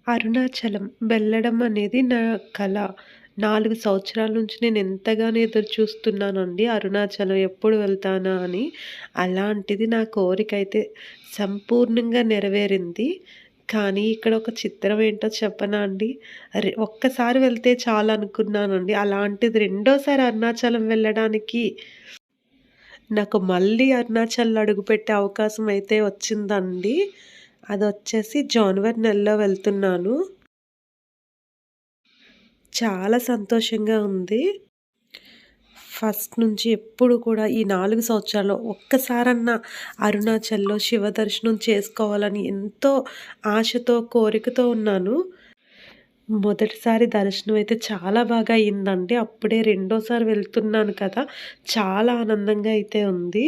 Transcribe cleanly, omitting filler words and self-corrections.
అరుణాచలం వెళ్ళడం అనేది నా కల. 4 సంవత్సరాల నుంచి నేను ఎంతగానో ఎదురు చూస్తున్నానండి అరుణాచలం ఎప్పుడు వెళ్తానా అని. అలాంటిది నా కోరికైతే సంపూర్ణంగా నెరవేరింది. కానీ ఇక్కడ ఒక చిత్రం ఏంటో చెప్పనా అండి? ఒక్కసారి వెళ్తే చాలనుకున్నానండి. అలాంటిది రెండోసారి అరుణాచలం వెళ్ళడానికి నాకు మళ్ళీ అరుణాచల్‌లో అడుగుపెట్టే అవకాశం అయితే వచ్చిందండి. అదొచ్చేసి జనవరి నెలలో వెళ్తున్నాను. చాలా సంతోషంగా ఉంది. ఫస్ట్ నుంచి ఎప్పుడు కూడా ఈ 4 సంవత్సరాల్లో ఒక్కసారన్నా అరుణాచల్‌లో శివ దర్శనం చేసుకోవాలని ఎంతో ఆశతో, కోరికతో ఉన్నాను. మొదటిసారి దర్శనం అయితే చాలా బాగా అయిందండి. అప్పుడే రెండోసారి వెళ్తున్నాను కదా! చాలా ఆనందంగా అయితే ఉంది.